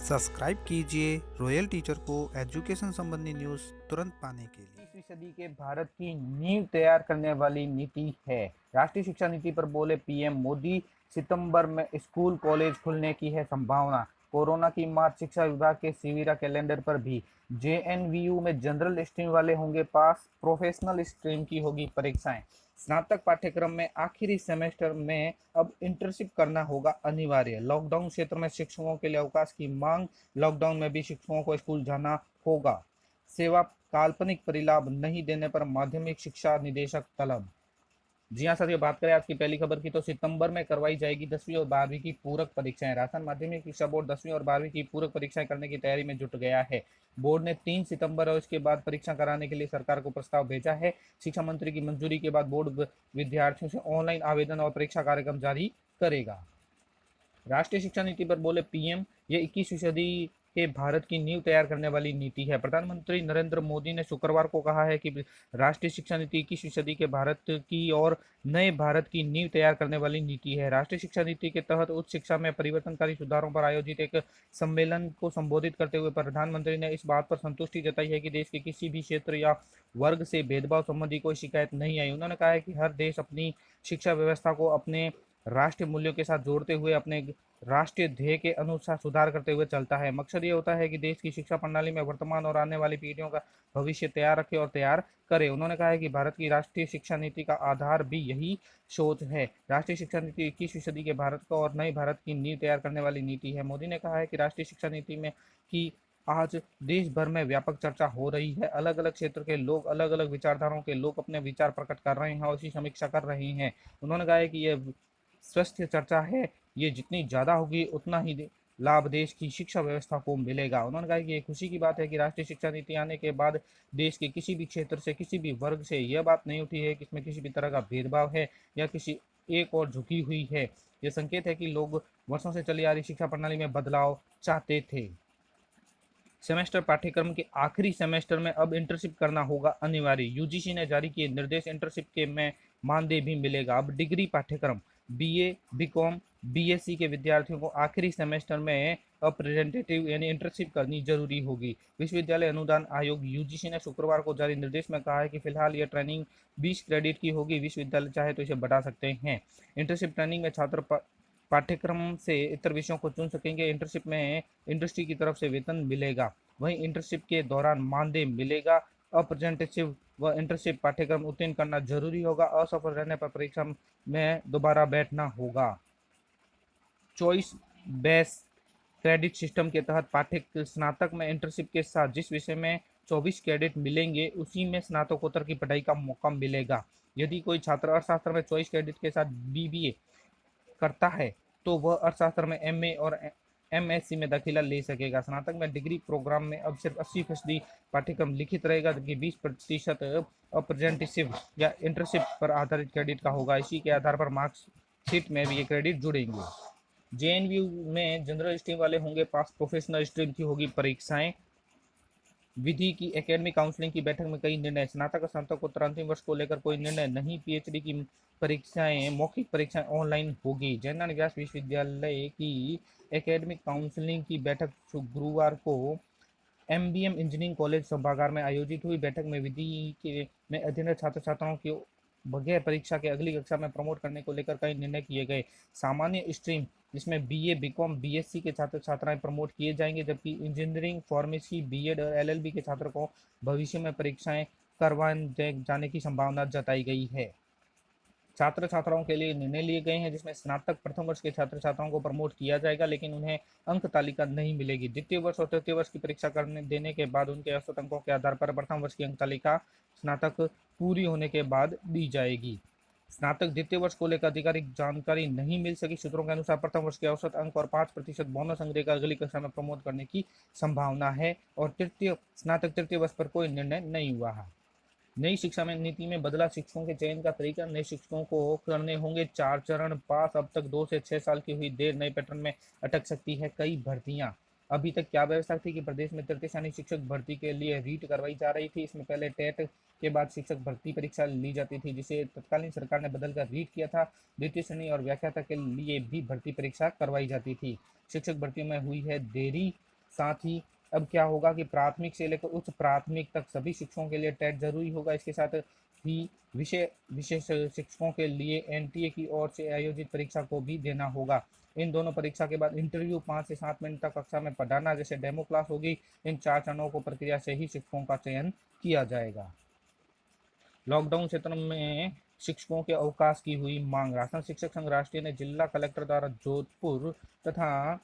Subscribe कीजिए royal teacher को education संबंधी न्यूज़ तुरंत पाने के लिए। 21वीं सदी के भारत की नींव तैयार करने वाली नीति है। राष्ट्रीय शिक्षा नीति पर बोले पीएम मोदी। सितंबर में स्कूल कॉलेज खुलने की है संभावना। कोरोना की मार शिक्षा विभाग के शिविरा कैलेंडर पर भी। जेएनवीयू में जनरल स्ट्रीम वाले होंगे पास, प्रोफेशनल स्ट्रीम की होगी परीक्षाएं। स्नातक पाठ्यक्रम में आखिरी सेमेस्टर में अब इंटर्नशिप करना होगा अनिवार्य। लॉकडाउन क्षेत्र में शिक्षकों के लिए अवकाश की मांग। लॉकडाउन में भी शिक्षकों को स्कूल जाना होगा। सेवा काल्पनिक परिलाभ नहीं देने पर माध्यमिक शिक्षा निदेशक तलब। जी हाँ साथियों, बात करें आज की पहली खबर की तो सितंबर में करवाई जाएगी 10वीं और 12वीं की पूरक परीक्षाएं। राजस्थान माध्यमिक शिक्षा बोर्ड 10वीं और 12वीं की पूरक परीक्षाएं करने की तैयारी में जुट गया है। बोर्ड ने 3 सितंबर और इसके बाद परीक्षा कराने के लिए सरकार को प्रस्ताव भेजा है। शिक्षा मंत्री की मंजूरी के बाद बोर्ड विद्यार्थियों से ऑनलाइन आवेदन और परीक्षा कार्यक्रम जारी करेगा। राष्ट्रीय शिक्षा नीति पर बोले पीएम, ये 21वीं सदी के भारत की नींव तैयार करने वाली नीति है। प्रधानमंत्री नरेंद्र मोदी ने शुक्रवार को कहा है कि राष्ट्रीय शिक्षा नीति 21वीं सदी के भारत की और नए भारत की नींव तैयार करने वाली नीति है। राष्ट्रीय शिक्षा नीति के तहत उच्च शिक्षा में परिवर्तनकारी सुधारों पर आयोजित एक सम्मेलन को संबोधित करते हुए प्रधानमंत्री ने इस बात पर संतुष्टि जताई है कि देश के किसी भी क्षेत्र या वर्ग से भेदभाव संबंधी कोई शिकायत नहीं आई। उन्होंने कहा है कि हर देश अपनी शिक्षा व्यवस्था को अपने राष्ट्रीय मूल्यों के साथ जोड़ते हुए अपने राष्ट्रीय ध्येय के अनुसार सुधार करते हुए चलता है। मकसद ये होता है कि देश की शिक्षा प्रणाली में वर्तमान और आने वाली पीढ़ियों का भविष्य तैयार रखे और तैयार करे। उन्होंने कहा है कि भारत की राष्ट्रीय शिक्षा नीति का आधार भी यही सोच है। राष्ट्रीय शिक्षा नीति 21वीं सदी के भारत को और नए भारत की नींव तैयार करने वाली नीति है। मोदी ने कहा है कि राष्ट्रीय शिक्षा नीति में की आज देश भर में व्यापक चर्चा हो रही है। अलग अलग क्षेत्र के लोग, अलग अलग विचारधाराओं के लोग अपने विचार प्रकट कर रहे हैं और उसकी समीक्षा कर रहे हैं। उन्होंने कहा है कि यह स्वस्थ चर्चा है। ये जितनी ज़्यादा होगी उतना ही लाभ देश की शिक्षा व्यवस्था को मिलेगा। उन्होंने कहा कि ये खुशी की बात है कि राष्ट्रीय शिक्षा नीति आने के बाद देश के किसी भी क्षेत्र से, किसी भी वर्ग से यह बात नहीं उठी है कि इसमें किसी भी तरह का भेदभाव है या किसी एक और झुकी हुई है। यह संकेत है कि लोग वर्षों से चली आ रही शिक्षा प्रणाली में बदलाव चाहते थे। सेमेस्टर पाठ्यक्रम के आखिरी सेमेस्टर में अब इंटर्नशिप करना होगा अनिवार्य। यूजीसी ने जारी किए निर्देश, इंटर्नशिप के में मानदेय भी मिलेगा। अब डिग्री पाठ्यक्रम बीए, बीकॉम, बीएससी के विद्यार्थियों को आखिरी सेमेस्टर में अप्रेजेंटेटिव यानी इंटर्नशिप करनी जरूरी होगी। विश्वविद्यालय अनुदान आयोग यूजीसी ने शुक्रवार को जारी निर्देश में कहा है कि फिलहाल यह ट्रेनिंग 20 क्रेडिट की होगी। विश्वविद्यालय चाहे तो इसे बढ़ा सकते हैं। इंटर्नशिप ट्रेनिंग में छात्र पाठ्यक्रम से इतर विषयों को चुन सकेंगे। इंटर्नशिप में इंडस्ट्री की तरफ से वेतन मिलेगा। वहीं इंटर्नशिप के दौरान मानदेय मिलेगा। अप्रेंटिसशिप व इंटर्नशिप पाठ्यक्रम उत्तीर्ण करना जरूरी होगा। असफल रहने पर परीक्षा में दोबारा बैठना होगा। चॉइस बेस क्रेडिट सिस्टम के तहत पाठ्य स्नातक में इंटर्नशिप के साथ जिस विषय में 24 क्रेडिट मिलेंगे उसी में स्नातकोत्तर की पढ़ाई का मौका मिलेगा। यदि कोई छात्र अर्थशास्त्र में 24 क्रेडिट के साथ बीबीए करता है तो वह अर्थशास्त्र में एमए और एमएससी में दाखिला ले सकेगा। स्नातक में डिग्री प्रोग्राम में अब सिर्फ 80% पाठ्यक्रम लिखित रहेगा, जबकि 20% अप्रेंटिसशिप या इंटर्नशिप पर आधारित क्रेडिट का होगा। इसी के आधार पर मार्कशीट में भी ये क्रेडिट जुड़ेंगे। जेएनयू में जनरल स्ट्रीम वाले होंगे पास, प्रोफेशनल स्ट्रीम की होगी परीक्षाएं। विधि की एकेडमिक काउंसलिंग की बैठक में कई निर्णय। स्नातक और स्नातकोत्तर अंतिम वर्ष को लेकर कोई निर्णय नहीं। पीएचडी की परीक्षाएं, मौखिक परीक्षाएं ऑनलाइन होगी। जयनारायण व्यास विश्वविद्यालय की एकेडमिक काउंसलिंग की बैठक गुरुवार को एमबीएम इंजीनियरिंग कॉलेज सभागार में आयोजित हुई। बैठक में विधि के में अध्ययनरत छात्र छात्राओं की बगैर परीक्षा के अगली कक्षा में प्रमोट करने को लेकर कई निर्णय किए गए। सामान्य स्ट्रीम जिसमें बीए, बीकॉम, बीएससी के छात्र छात्राएं प्रमोट किए जाएंगे, जबकि इंजीनियरिंग, फार्मेसी, बीएड और एलएलबी के छात्र को भविष्य में परीक्षाएं करवाए जाने की संभावना जताई गई है। छात्र छात्राओं के लिए निर्णय लिए गए हैं जिसमें स्नातक प्रथम वर्ष के छात्र छात्राओं को प्रमोट किया जाएगा, लेकिन उन्हें अंक तालिका नहीं मिलेगी। द्वितीय वर्ष और तृतीय वर्ष की परीक्षा करने देने के बाद उनके औसत अंकों के आधार पर प्रथम वर्ष की अंक तालिका स्नातक पूरी होने के बाद दी जाएगी। स्नातक द्वितीय वर्ष को लेकर आधिकारिक जानकारी नहीं मिल सकी। सूत्रों के अनुसार प्रथम वर्ष के औसत अंक और 5% बोनस अंक देकर अगली कक्षा में प्रमोट करने की संभावना है। और स्नातक तृतीय वर्ष पर कोई निर्णय नहीं हुआ है। नई शिक्षा में नीति में बदला शिक्षकों के चयन का तरीका। नए शिक्षकों को करने होंगे 4 चरण पास। अब तक 2 से 6 साल की हुई देर नए पैटर्न में अटक सकती है कई भर्तियां। अभी तक क्या व्यवस्था थी कि प्रदेश में तृतीय श्रेणी शिक्षक भर्ती के लिए रीट करवाई जा रही थी। इसमें पहले टेट के बाद शिक्षक भर्ती परीक्षा ली जाती थी, जिसे तत्कालीन सरकार ने बदलकर रीट किया था। द्वितीय श्रेणी और व्याख्याता के लिए भी भर्ती परीक्षा करवाई जाती थी। शिक्षक भर्तियों में हुई है देरी। साथ ही अब क्या होगा कि प्राथमिक से लेकर उच्च प्राथमिक तक सभी शिक्षकों के लिए टेट जरूरी होगा। इसके साथ ही विषय विशेष शिक्षकों के लिए एनटीए की ओर से आयोजित परीक्षा को भी देना होगा। इन दोनों परीक्षा के बाद इंटरव्यू 5 से 7 मिनट तक कक्षा में पढ़ाना जैसे डेमो क्लास होगी। इन 4 चरणों को प्रक्रिया से ही शिक्षकों का चयन किया जाएगा। लॉकडाउन क्षेत्र में शिक्षकों के अवकाश की हुई मांग। राजस्थान शिक्षक संघ राष्ट्रीय ने जिला कलेक्टर द्वारा जोधपुर तथा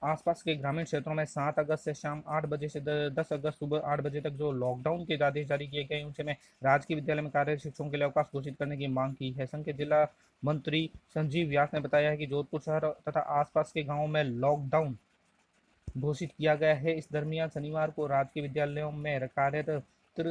आसपास के ग्रामीण क्षेत्रों में 7 अगस्त से शाम 8 बजे से 10 अगस्त सुबह 8 बजे तक जो लॉकडाउन के आदेश जारी किए गए उनसे में राजकीय विद्यालय में कार्यरत शिक्षकों के लिए अवकाश घोषित करने की मांग की है। संघ के जिला मंत्री संजीव व्यास ने बताया है कि जोधपुर शहर तथा आसपास के गाँवों में लॉकडाउन घोषित किया गया है। इस दरमियान शनिवार को राजकीय विद्यालयों में कार्यरत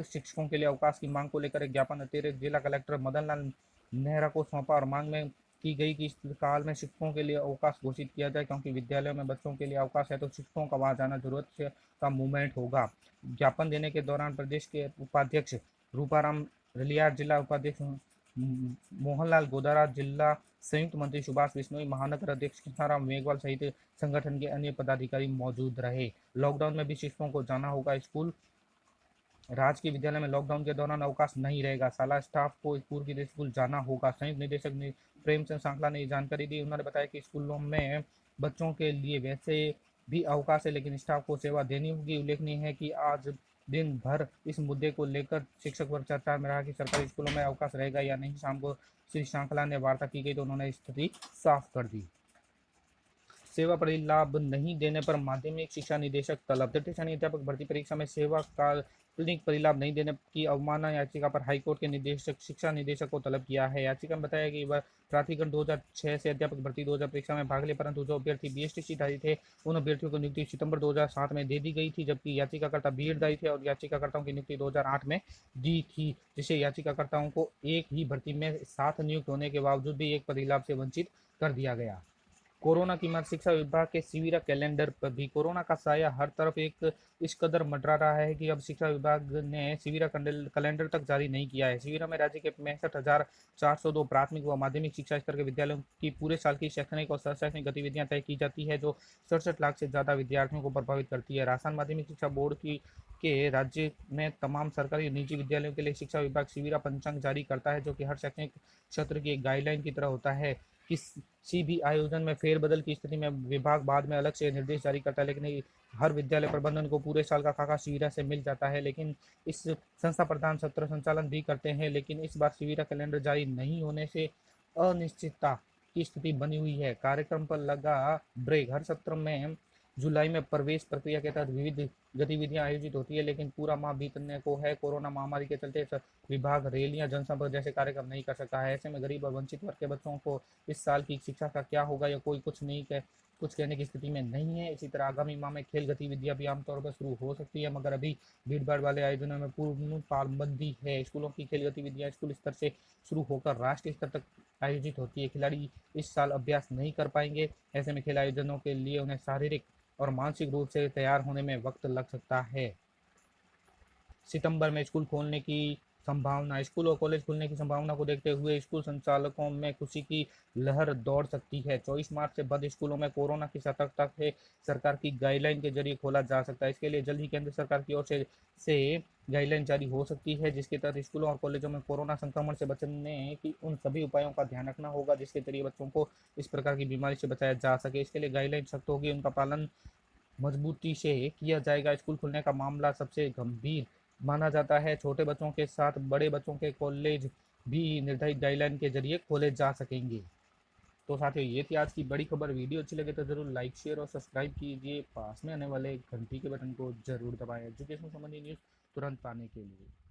शिक्षकों के लिए अवकाश की मांग को लेकर एक ज्ञापन अतिरिक्त जिला कलेक्टर मदन लाल नेहरा को सौंपा और मांग में की गई कि इस काल में शिक्षकों के लिए अवकाश घोषित किया जाए, क्योंकि विद्यालयों में बच्चों के लिए अवकाश है तो शिक्षकों का वहां जाना जरूरत से का मूवमेंट होगा। ज्ञापन देने के दौरान प्रदेश के उपाध्यक्ष रूपाराम रलियार, जिला उपाध्यक्ष मोहनलाल गोदारा, जिला संयुक्त मंत्री सुभाष बिश्नोई, महानगर अध्यक्ष कृष्णाराम मेघवाल सहित संगठन के अन्य पदाधिकारी मौजूद रहे। लॉकडाउन में भी शिक्षकों को जाना होगा स्कूल। राजकीय विद्यालय में लॉकडाउन के दौरान अवकाश नहीं रहेगा। शाला स्टाफ को स्कूल के लिए स्कूल जाना होगा। संयुक्त निदेशक प्रेमचंद सांखला ने जानकारी दी। उन्होंने बताया कि स्कूलों में बच्चों के लिए वैसे भी अवकाश है, लेकिन स्टाफ को सेवा देनी होगी। उल्लेखनीय है कि आज दिन भर इस मुद्दे को लेकर शिक्षक वर्ग चर्चा में रहा कि सरकारी स्कूलों में अवकाश रहेगा या नहीं। शाम को श्री सांखला ने वार्ता की गई तो उन्होंने स्थिति साफ कर दी। सेवा परिलाभ नहीं देने पर माध्यमिक शिक्षा निदेशक तलब। तृतीय श्रेणी अध्यापक भर्ती परीक्षा में सेवा काल्पनिक परिलाभ नहीं देने की अवमानना याचिका पर हाईकोर्ट के निदेशक शिक्षा निदेशक को तलब किया है। याचिका में बताया कि वह प्राधिकरण 2006 से अध्यापक भर्ती 2000 परीक्षा में भाग ले, परंतु जो अभ्यर्थी बीएसटीसी-धारी थे उन अभ्यर्थियों को नियुक्ति सितंबर 2007 में दे दी गई थी, जबकि याचिकाकर्ता बीएड-धारी थे और याचिकाकर्ताओं की नियुक्ति 2008 में दी थी, जिससे याचिकाकर्ताओं को एक ही भर्ती में 7 नियुक्त होने के बावजूद भी एक परिलाभ से वंचित कर दिया गया। कोरोना की मार। शिक्षा विभाग के शिविरा कैलेंडर पर भी कोरोना का साया हर तरफ एक इस कदर मंडरा रहा है कि अब शिक्षा विभाग ने शिविरा कैलेंडर तक जारी नहीं किया है। शिविरा में राज्य के 65,402 प्राथमिक व माध्यमिक शिक्षा स्तर के विद्यालयों की पूरे साल की शैक्षणिक और शैक्षणिक गतिविधियां तय की जाती है, जो 67 लाख से ज्यादा विद्यार्थियों को प्रभावित करती है। राजस्थान माध्यमिक शिक्षा बोर्ड के राज्य में तमाम सरकारी और निजी विद्यालयों के लिए शिक्षा विभाग शिविरा पंचांग जारी करता है, जो कि हर शैक्षणिक सत्र की एक गाइडलाइन की तरह होता है। किसी भी आयोजन में फेरबदल की स्थिति में विभाग बाद में अलग से निर्देश जारी करता है, लेकिन हर विद्यालय प्रबंधन को पूरे साल का खाका शिविरा से मिल जाता है। लेकिन इस संस्था प्रधान सत्र संचालन भी करते हैं, लेकिन इस बार शिविरा कैलेंडर जारी नहीं होने से अनिश्चितता की स्थिति बनी हुई है। कार्यक्रम पर लगा ब्रेक। हर सत्र में जुलाई में प्रवेश प्रक्रिया के तहत विविध गतिविधियां आयोजित होती है, लेकिन पूरा माह बीतने को है। कोरोना महामारी के चलते विभाग रैलियां, जनसंपर्क जैसे कार्यक्रम नहीं कर सकता है। ऐसे में गरीब और वंचित वर्ग के बच्चों को इस साल की शिक्षा का क्या होगा या कोई कुछ कहने की स्थिति में नहीं है। इसी तरह आगामी माह में खेल गतिविधियां भी आमतौर पर शुरू हो सकती है, मगर अभी भीड़-भाड़ वाले आयोजनों में पूर्ण पाबंदी है। स्कूलों की खेल गतिविधियां स्कूल स्तर से शुरू होकर राष्ट्रीय स्तर तक आयोजित होती है। खिलाड़ी इस साल अभ्यास नहीं कर पाएंगे। ऐसे में खेल आयोजनों के लिए उन्हें शारीरिक और मानसिक रूप से तैयार होने में वक्त लग सकता है। सितंबर में स्कूल खोलने की संभावना। स्कूल और कॉलेज खुलने की संभावना को देखते हुए स्कूल संचालकों में खुशी की लहर दौड़ सकती है। 24 मार्च से बंद स्कूलों में कोरोना की सतर्कता से सरकार की गाइडलाइन के जरिए खोला जा सकता है। इसके लिए जल्द ही केंद्र सरकार की ओर से गाइडलाइन जारी हो सकती है, जिसके तहत स्कूलों और कॉलेजों में कोरोना संक्रमण से बचने की उन सभी उपायों का ध्यान रखना होगा जिसके जरिए बच्चों को इस प्रकार की बीमारी से बचाया जा सके। इसके लिए गाइडलाइन सख्त होगी, उनका पालन मजबूती से किया जाएगा। स्कूल खुलने का मामला सबसे गंभीर माना जाता है। छोटे बच्चों के साथ बड़े बच्चों के कॉलेज भी निर्धारित गाइडलाइन के जरिए खोले जा सकेंगे। तो साथियों, ये थी आज की बड़ी खबर। वीडियो अच्छी लगे तो जरूर लाइक, शेयर और सब्सक्राइब कीजिए। पास में आने वाले घंटी के बटन को जरूर दबाएं एजुकेशन संबंधी न्यूज़ तुरंत पाने के लिए।